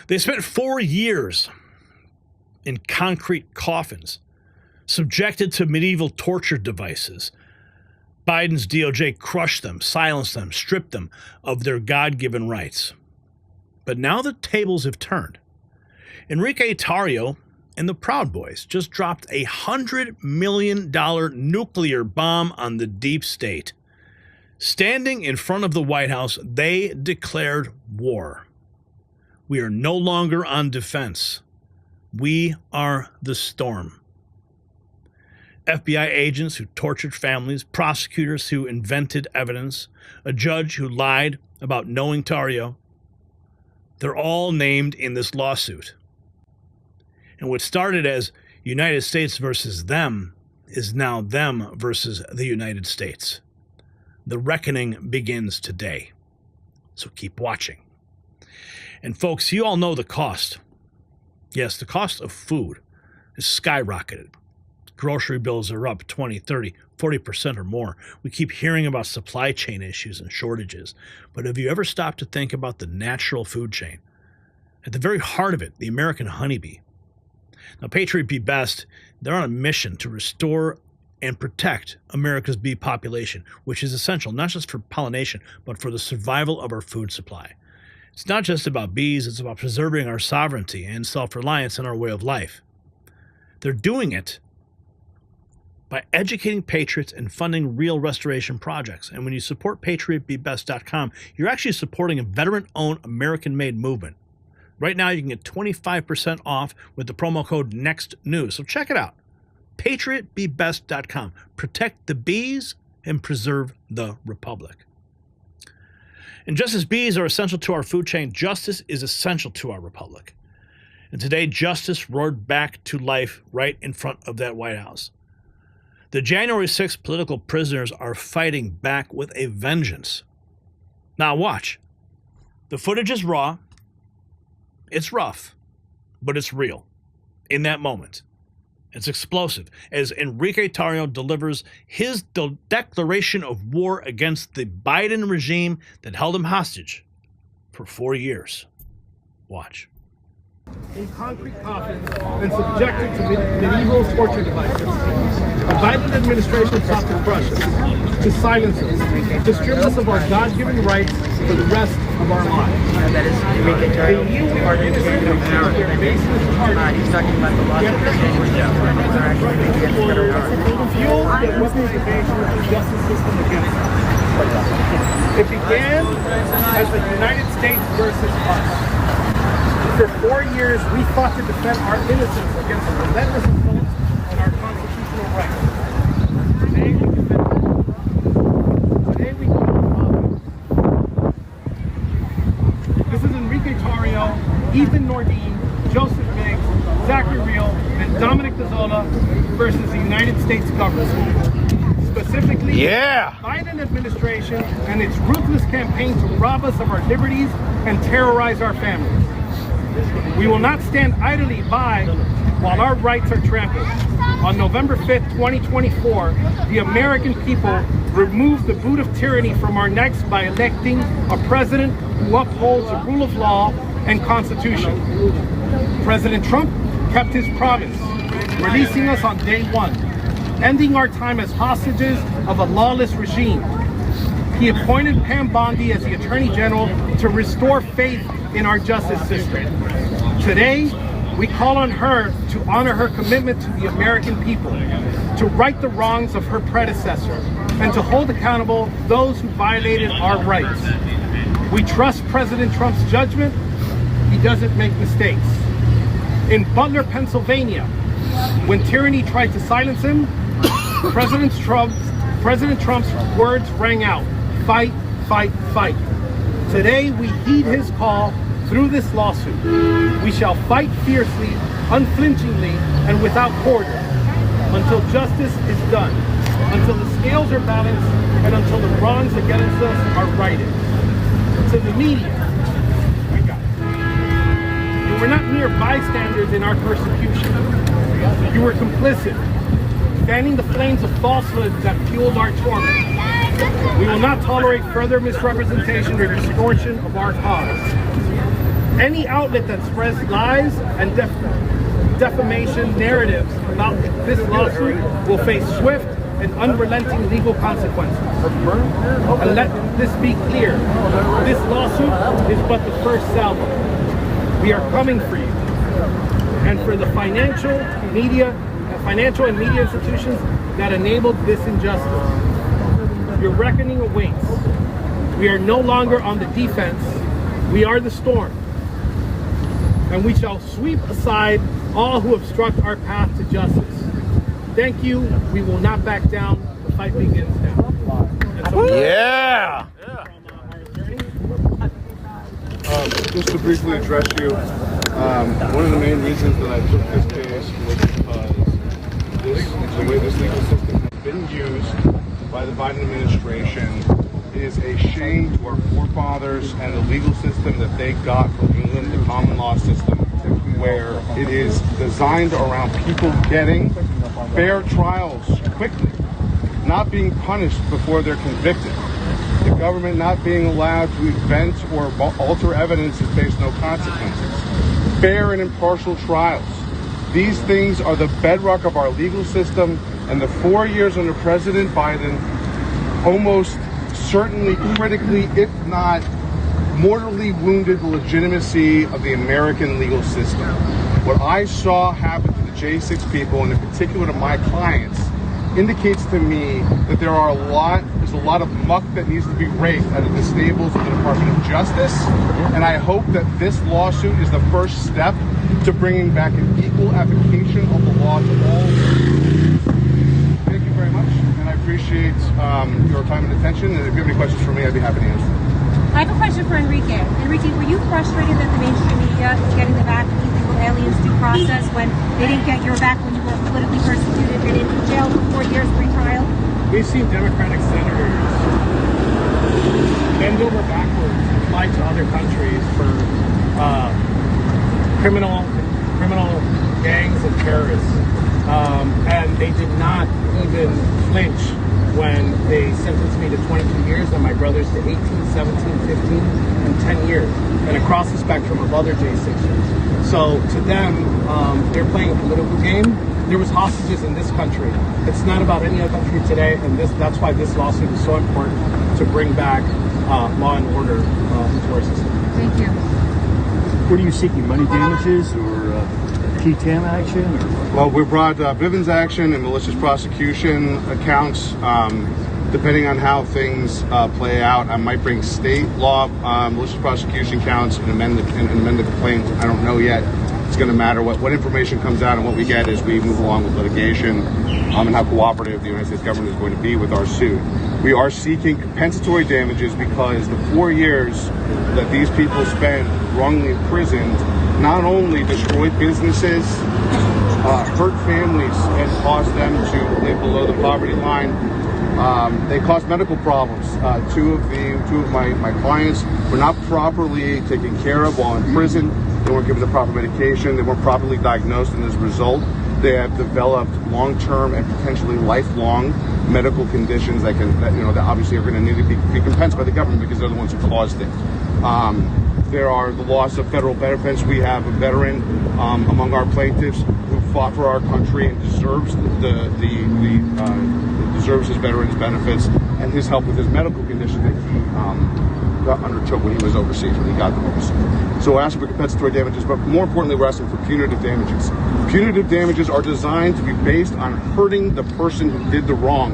They spent 4 years in concrete coffins, subjected to medieval torture devices. Biden's DOJ crushed them, silenced them, stripped them of their God-given rights. But now the tables have turned. Enrique Tarrio and the Proud Boys just dropped a $100 million nuclear bomb on the deep state. Standing in front of the White House, they declared war. We are no longer on defense. We are the storm. FBI agents who tortured families, prosecutors who invented evidence, a judge who lied about knowing Tarrio, they're all named in this lawsuit. And what started as United States versus them is now them versus the United States. The reckoning begins today. So keep watching. And folks, you all know the cost. Yes, the cost of food is skyrocketed. Grocery bills are up 20, 30, 40% or more. We keep hearing about supply chain issues and shortages. But have you ever stopped to think about the natural food chain? At the very heart of it, the American honeybee. Now, Patriot Bee Best, they're on a mission to restore and protect America's bee population, which is essential not just for pollination, but for the survival of our food supply. It's not just about bees, it's about preserving our sovereignty and self-reliance in our way of life. They're doing it by educating patriots and funding real restoration projects. And when you support PatriotBeBest.com, you're actually supporting a veteran-owned, American-made movement. Right now, you can get 25% off with the promo code NEXTNEWS. So check it out. PatriotBeBest.com. Protect the bees and preserve the republic. And just as bees are essential to our food chain, justice is essential to our republic. And today, justice roared back to life right in front of that White House. The January 6th political prisoners are fighting back with a vengeance. Now watch. The footage is raw. It's rough, but it's real in that moment. It's explosive as Enrique Tarrio delivers his declaration of war against the Biden regime that held him hostage for 4 years. Watch. In concrete coffins and subjected to medieval torture devices. The Biden administration sought to crush us, to silence us, to strip us of our God-given rights for the rest of our lives. That is Enrique Tarrio, part of the Executive of America. He's talking about the loss of the January 6th. Fueled the weaponization of the justice system against us. It began as the United States versus us. For 4 years, we fought to defend our innocence against relentless assaults on our constitutional rights. Today, we defend it. Today, we come. This is Enrique Tarrio, Ethan Nordine, Joseph Miggs, Zachary Real, and Dominic Gazzola versus the United States government. Specifically, the Biden administration and its ruthless campaign to rob us of our liberties and terrorize our families. We will not stand idly by while our rights are trampled. On November 5th, 2024, the American people removed the boot of tyranny from our necks by electing a president who upholds the rule of law and Constitution. President Trump kept his promise, releasing us on day one, ending our time as hostages of a lawless regime. He appointed Pam Bondi as the Attorney General to restore faith in our justice system. Today, we call on her to honor her commitment to the American people, to right the wrongs of her predecessor, and to hold accountable those who violated our rights. We trust President Trump's judgment. He doesn't make mistakes. In Butler, Pennsylvania, when tyranny tried to silence him, President Trump's words rang out, fight, fight, fight. Today, we heed his call through this lawsuit. We shall fight fiercely, unflinchingly, and without quarter until justice is done, until the scales are balanced, and until the wrongs against us are righted. To the media, we got it. You were not mere bystanders in our persecution. You were complicit, fanning the flames of falsehood that fueled our torment. We will not tolerate further misrepresentation or distortion of our cause. Any outlet that spreads lies and defamation narratives about this lawsuit will face swift and unrelenting legal consequences. And let this be clear, this lawsuit is but the first salvo. We are coming for you. And for the financial and media institutions that enabled this injustice. Your reckoning awaits. We are no longer on the defense. We are the storm. And we shall sweep aside all who obstruct our path to justice. Thank you. We will not back down. The fight begins now. Yeah. Just to briefly address you, one of the main reasons that I took this case was because the way this legal system has been used by the Biden administration is a shame to our forefathers and the legal system that they got from England, the common law system, where it is designed around people getting fair trials quickly, not being punished before they're convicted. The government not being allowed to invent or alter evidence and face no consequences. Fair and impartial trials. These things are the bedrock of our legal system, and the 4 years under President Biden almost certainly critically, if not mortally wounded the legitimacy of the American legal system. What I saw happen to the J6 people, and in particular to my clients, indicates to me that there's a lot of muck that needs to be raked out of the stables of the Department of Justice, and I hope that this lawsuit is the first step to bringing back an equal application of the law to all. Thank you very much, and I appreciate your time and attention, and if you have any questions for me, I'd be happy to answer. I have a question for Enrique. Enrique, were you frustrated that the mainstream media is getting the back illegal aliens due process when they didn't get your back when you were politically persecuted and in jail for 4 years pre-trial? We've seen Democratic senators bend over backwards and fly to other countries for criminal gangs and terrorists. And they did not even flinch when they sentenced me to 22 years and my brothers to 18, 17, 15, and 10 years, and across the spectrum of other J6ers. So to them, they're playing a political game. There was hostages in this country. It's not about any other country today, and that's why this lawsuit is so important to bring back law and order into our system. Thank you. What are you seeking, money damages or key tam action? Well, we brought Bivens action and malicious prosecution accounts. Depending on how things play out, I might bring state law malicious prosecution counts and amend the complaint. I don't know yet. It's going to matter what information comes out and what we get as we move along with litigation, and how cooperative the United States government is going to be with our suit. We are seeking compensatory damages because the 4 years that these people spent wrongly imprisoned not only destroyed businesses, hurt families, and caused them to live below the poverty line. They caused medical problems. Two of my clients were not properly taken care of while in prison. They weren't given the proper medication. They weren't properly diagnosed, and as a result, they have developed long-term and potentially lifelong medical conditions that obviously are going to need to be compensed by the government because they're the ones who caused it. There are the loss of federal benefits. We have a veteran among our plaintiffs who fought for our country and deserves deserves his veterans benefits and his help with his medical condition that he undertook when he was overseas, when he got them overseas. So we're asking for compensatory damages, but more importantly, we're asking for punitive damages. Punitive damages are designed to be based on hurting the person who did the wrong,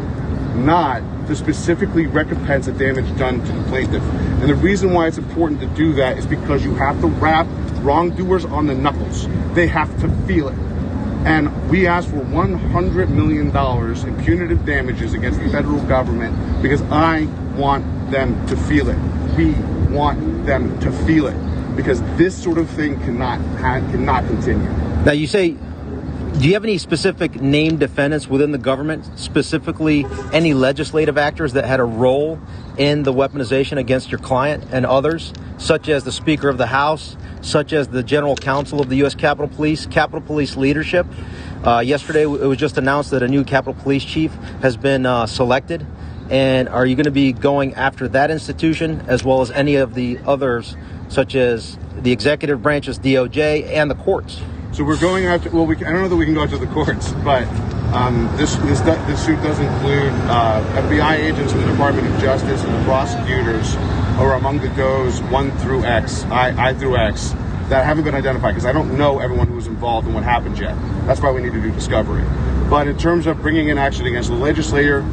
not to specifically recompense the damage done to the plaintiff. And the reason why it's important to do that is because you have to rap wrongdoers on the knuckles. They have to feel it. And we ask for $100 million in punitive damages against the federal government because I want them to feel it. We want them to feel it because this sort of thing cannot continue. Now you say, do you have any specific named defendants within the government, specifically any legislative actors that had a role in the weaponization against your client and others, such as the Speaker of the House, such as the General Counsel of the U.S. Capitol Police leadership? Yesterday, it was just announced that a new Capitol Police chief has been selected. And are you going to be going after that institution as well as any of the others such as the executive branches, DOJ, and the courts? So we're going after. Well, I don't know that we can go to the courts, but this suit does include FBI agents in the Department of Justice and the prosecutors are among the does 1 through X, I through X, that haven't been identified because I don't know everyone who was involved in what happened yet. That's why we need to do discovery. But in terms of bringing in action against the legislator,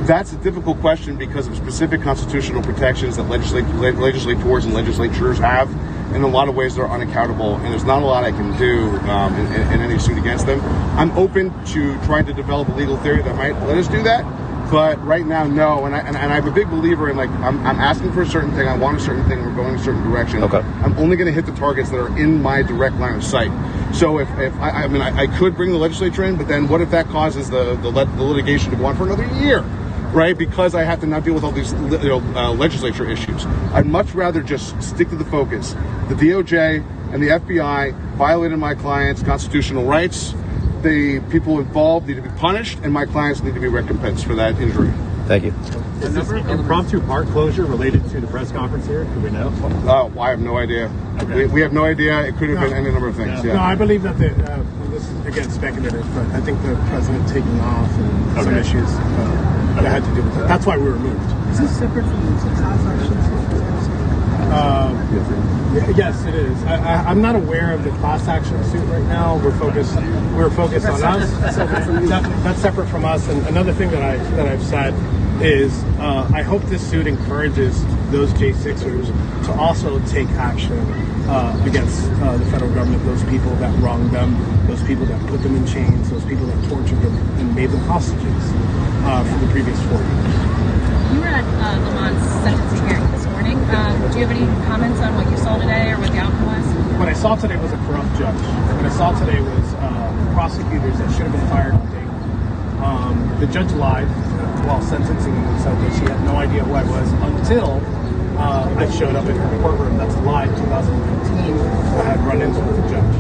that's a difficult question because of specific constitutional protections that legislators and legislatures have. In a lot of ways, they're unaccountable, and there's not a lot I can do in any suit against them. I'm open to trying to develop a legal theory that might let us do that, but right now, no. And I'm a big believer in, like, I'm asking for a certain thing, I want a certain thing, we're going a certain direction. Okay. I'm only going to hit the targets that are in my direct line of sight. So if I could bring the legislature in, but then what if that causes the litigation to go on for another year? Right, because I have to now deal with all these legislature issues. I'd much rather just stick to the focus. The DOJ and the FBI violated my client's constitutional rights. The people involved need to be punished, and my clients need to be recompensed for that injury. Thank you. Is this impromptu park closure related to the press conference here? Do we know? I have no idea. Okay. We have no idea. It could have been any number of things. Yeah. No, I believe that this is, again, speculative, but I think the president taking off and some issues that had to do with that. That's why we were moved. Is this separate from the class actions? Yes, it is. I'm not aware of the class action suit right now. We're focused on us. That's separate from us. And another thing that I've said is I hope this suit encourages those J6ers to also take action against the federal government, those people that wronged them, those people that put them in chains, those people that tortured them and made them hostages for the previous 4 years. You were at Lamont's sentencing hearing this morning. Do you have any comments on what you saw today or what the outcome was? What I saw today was a corrupt judge. What I saw today was prosecutors that should have been fired on day one. The judge lied while sentencing me and said that she had no idea who I was until I showed up in her courtroom. That's a lie. 2015, I had run into the judge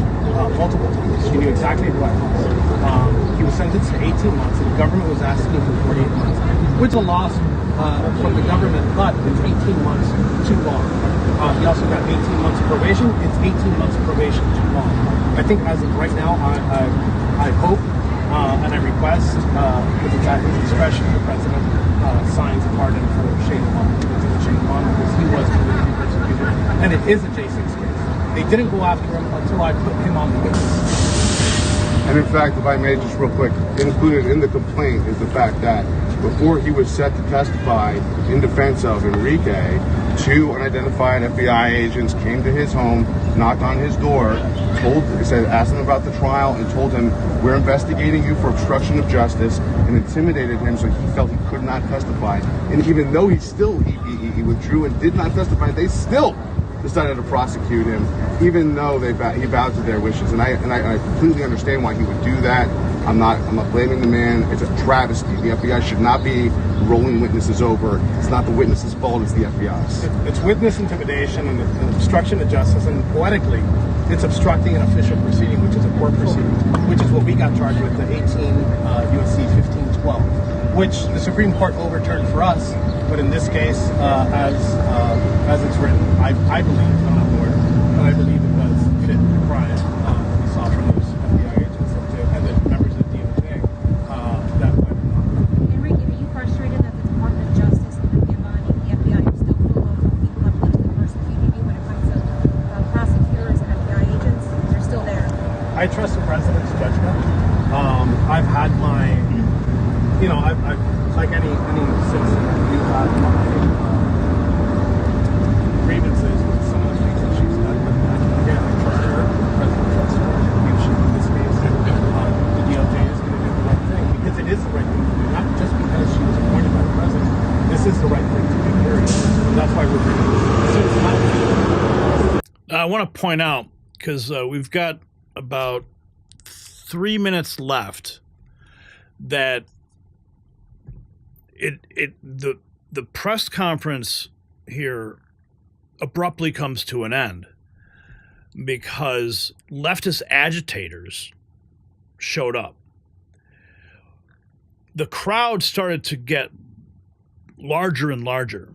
multiple times. She knew exactly who I was. He was sentenced to 18 months, and the government was asking for 48 months, which is a loss from the government, but it's 18 months too long. He also got 18 months of probation. It's 18 months of probation too long. I think as of right now, I hope and I request, because it's at his discretion, the president signs a pardon for Shane Lamont, because he was politically persecuted, and it is a J6 case. They didn't go after him until I put him on the witness. And in fact, if I may just real quick, included in the complaint is the fact that before he was set to testify in defense of Enrique, 2 unidentified FBI agents came to his home, knocked on his door, asked him about the trial, and told him, "We're investigating you for obstruction of justice," and intimidated him so he felt he could not testify. And even though he withdrew and did not testify, they still decided to prosecute him, even though he bowed to their wishes. And I completely understand why he would do that. I'm not blaming the man. It's a travesty. The FBI should not be rolling witnesses over. It's not the witnesses' fault, it's the FBI's. It's witness intimidation and obstruction of justice, and poetically, it's obstructing an official proceeding, which is a court proceeding, which is what we got charged with, the 18 U.S.C. 1512, which the Supreme Court overturned for us. But in this case, as it's written, I believe, I'm not a lawyer, but I believe it does fit the crime we saw from those FBI agents and the members of the DOJ that went on. Enrique, are you frustrated that the Department of Justice and the FBI are still full of people that politically persecuted you when it comes to prosecutors and FBI agents? They're still there. I trust the president's judgment. I've had my, I've like any citizen, we've had my grievances with some of the things that she's done. But again, I trust her. The president trusts her leadership in this case. The DOJ is going to do the right thing because it is the right thing to do, not just because she was appointed by the president. This is the right thing to do, period. And that's why we're doing this. I want to point out, because we've got about 3 minutes left, that the press conference here abruptly comes to an end because leftist agitators showed up. The crowd started to get larger and larger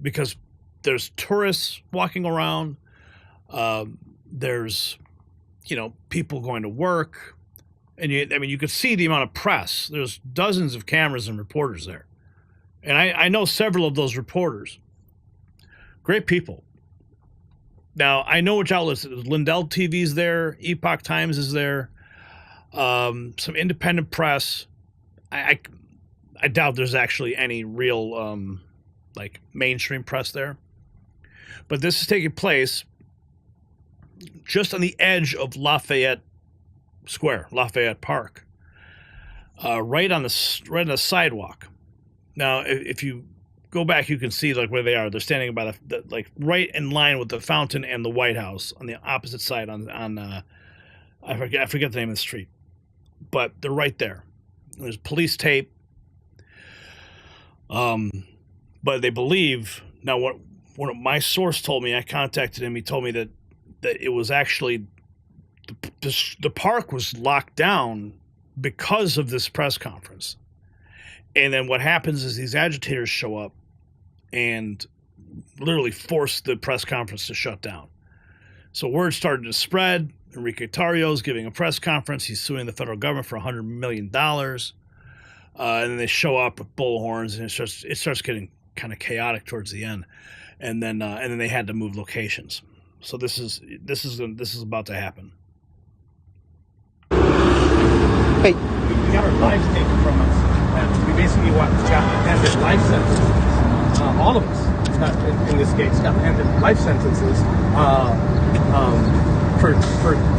because there's tourists walking around. There's, people going to work. And you could see the amount of press. There's dozens of cameras and reporters there. And I know several of those reporters. Great people. Now, I know which outlets. Lindell TV's there. Epoch Times is there. Some independent press. I doubt there's actually any real, mainstream press there. But this is taking place just on the edge of Lafayette Square, Lafayette Park, right on the sidewalk. Now, if you go back, you can see where they are. They're standing by the right in line with the fountain and the White House on the opposite side. On I forget the name of the street, but they're right there. There's police tape. But they believe now what my source told me. I contacted him. He told me that it was actually. The park was locked down because of this press conference. And then what happens is these agitators show up and literally force the press conference to shut down. So word started to spread. Enrique Tarrio is giving a press conference. He's suing the federal government for $100 million. And then they show up with bullhorns, and it starts getting kind of chaotic towards the end. And then they had to move locations. So this is about to happen. Hey. We got our lives taken from us. And we basically got handed life sentences. All of us, in this case, got handed life sentences for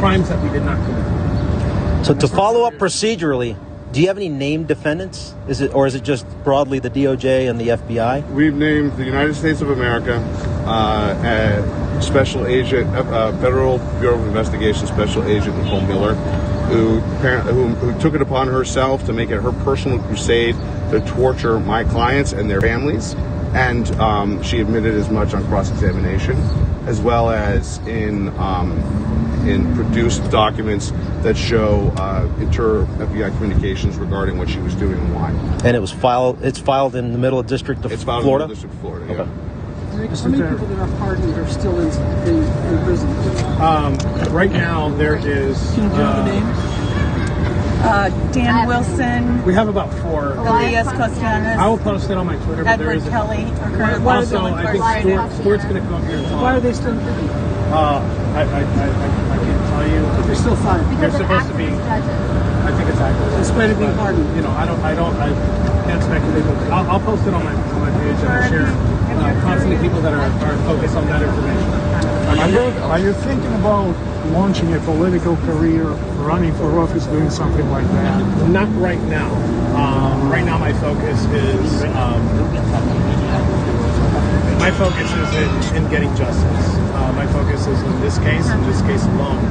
crimes that we did not commit. So to follow up procedurally, do you have any named defendants? Is it just broadly the DOJ and the FBI? We've named the United States of America, Special Agent, Federal Bureau of Investigation Special Agent Nicole Miller, who took it upon herself to make it her personal crusade to torture my clients and their families. And she admitted as much on cross-examination, as well as in produced documents that show inter-FBI communications regarding what she was doing and why. And it's filed in the Middle District of Florida? It's filed in the Middle District of Florida, okay. Yeah. How many people that are pardoned are still in prison? Right now, there is... Can you give the names? Dan Wilson. We have about 4. Elias Costanas. I will post it on my Twitter. But Edward Kelly. Also, I think Stuart's going to come up here and talk. Why are they still in prison? I can't tell you. But they're still fine. They're supposed to be. I think it's active. In spite of being pardoned. I can't speculate. I'll post it on my page and share constantly people that are focused on that information. Are you thinking about launching a political career, running for office, doing something like that? Not right now. Right now, my focus is in getting justice. My focus is in this case alone.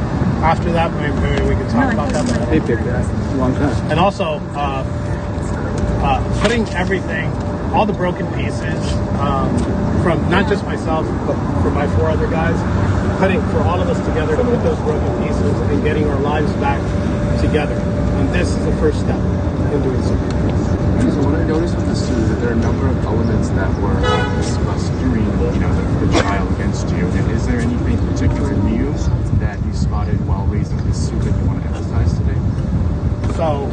After that, maybe we can talk about that. They picked that a long time. And also, putting everything, all the broken pieces, from not just myself, but from my 4 other guys, for all of us together to put those broken pieces and getting our lives back together. And this is the first step in doing so. So what I noticed with this too is that there are a number of elements that were discussed during the trial against you. And is there anything particular new that you spotted while raising this suit that you want to emphasize today? So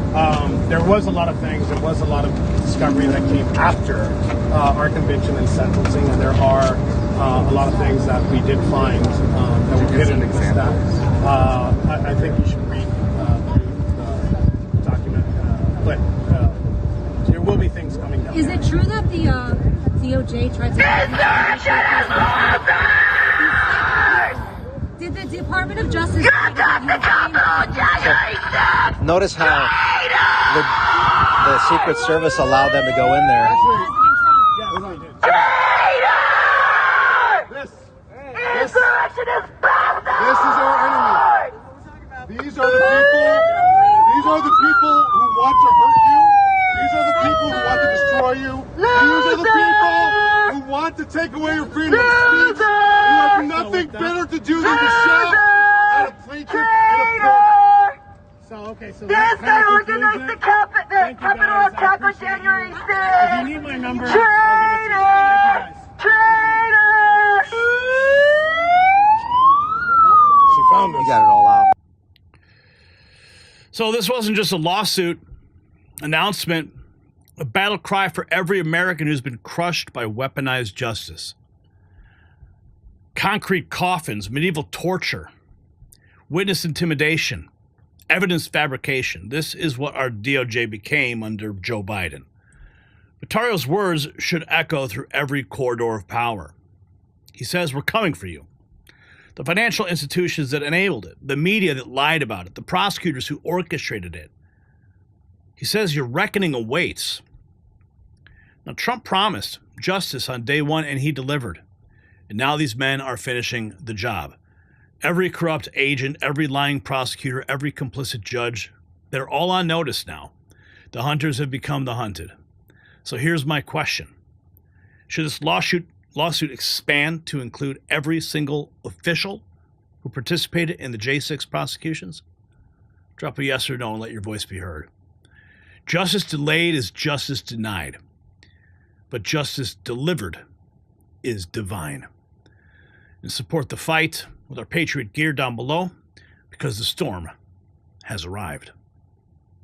there was a lot of things. There was a lot of discovery that came after our conviction and sentencing, and there are a lot of things that we did find that we didn't example. I think you should read the document, but there will be things coming down. Is it true that the DOJ tried to... Did the Department of Justice... Notice how the Secret Service allowed them to go in there. This is our enemy. These are the people who want to hurt you. These are the people who want to destroy you. These are the people who want to take away your freedom of speech. You have nothing better to do than to shout at a plaintiff in a court. So this guy organized the Capitol attack on January 6th. If you need my number, Traitor! found us. You got it all out. So this wasn't just a lawsuit announcement, a battle cry for every American who's been crushed by weaponized justice. Concrete coffins, medieval torture, witness intimidation, evidence fabrication. This is what our DOJ became under Joe Biden. But Tarrio's words should echo through every corridor of power. He says, we're coming for you. The financial institutions that enabled it, the media that lied about it, the prosecutors who orchestrated it. He says your reckoning awaits. Now, Trump promised justice on day one, and he delivered. And now these men are finishing the job. Every corrupt agent, every lying prosecutor, every complicit judge, they're all on notice now. The hunters have become the hunted. So here's my question. Should this lawsuit expand to include every single official who participated in the J6 prosecutions? Drop a yes or no and let your voice be heard. Justice delayed is justice denied, but justice delivered is divine. And support the fight with our Patriot gear down below, because the storm has arrived.